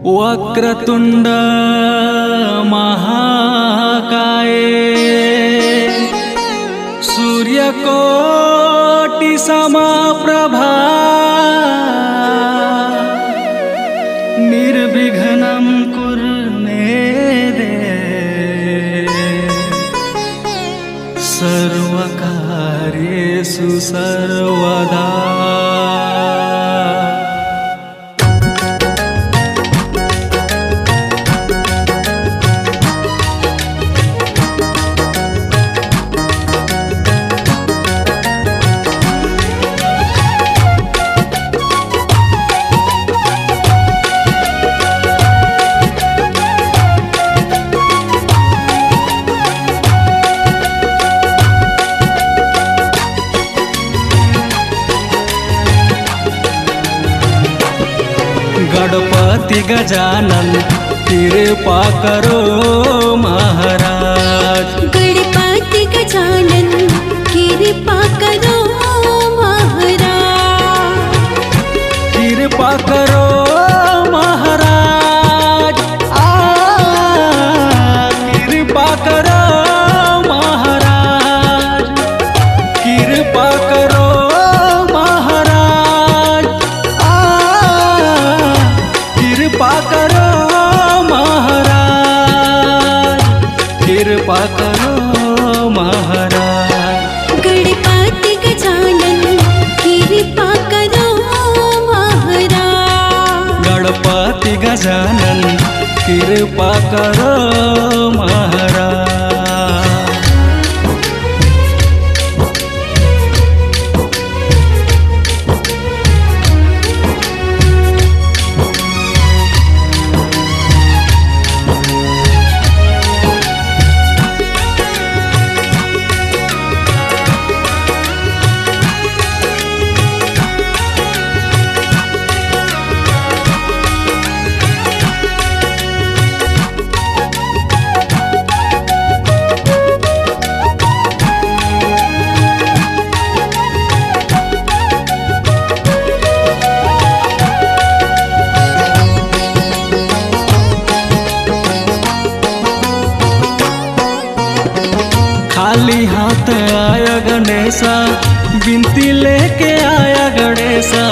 वक्रतुंड महाकाय सूर्यकोटि समप्रभा निर्विघ्नं कुरु मे देव सर्वकार्येषु सर्वदा। गणपति गजानन कृपा करो महाराज। गणपति गजानन कृपा करो महाराज। कृपा करो महाराज। कृपा करो महाराज। कृपा करो महाराज। कृपा करो महाराज। कृपा करो महाराज। गणपति गजानन कृपा करो महाराज। गणपति गजानन कृपा करो महाराज। खाली हाथ आया गणेशा, विनती लेके आया गणेशा।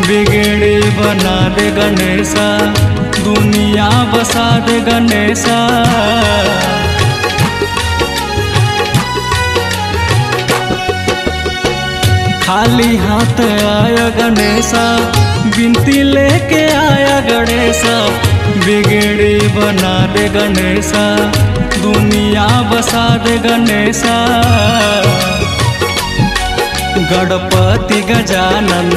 बिगड़ी बना दे गणेशा, दुनिया बसा दे गणेशा। खाली हाथ आया गणेशा, विनती लेके आया गणेशा। बिगड़ी बना दे गणेशा, दुनिया बसा दे गणेशा। गणपति गजानन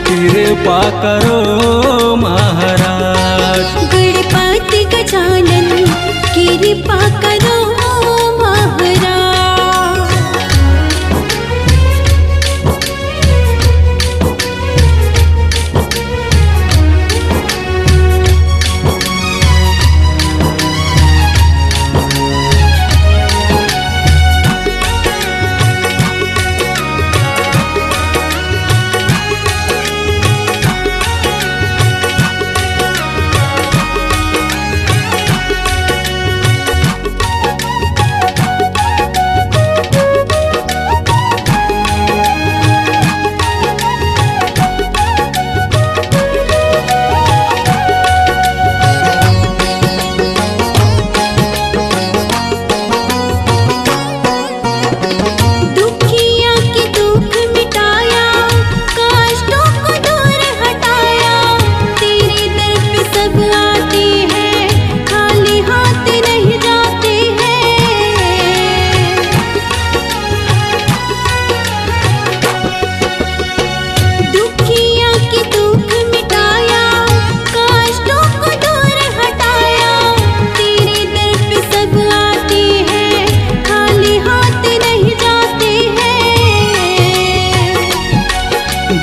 कृपा करो महाराज। गणपति गजानन कृपा करो महाराज।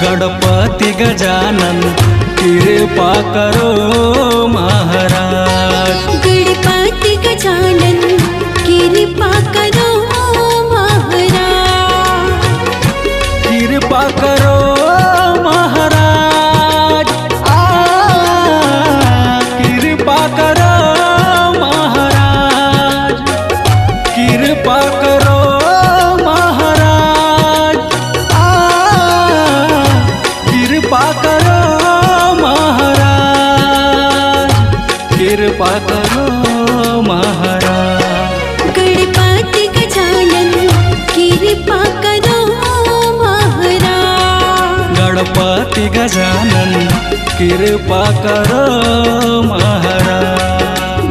गणपति गजानन कृपा करो महाराज। गणपति गजानन कृपा करो महाराज। कृपा करो महाराज। करो महाराज, कृपा करो महाराज। गणपति गजानन कृपा करो महाराज। गणपति गजानन कृपा करो महाराज।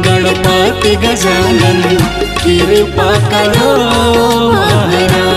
गणपति गजानन कृपा करो महाराज।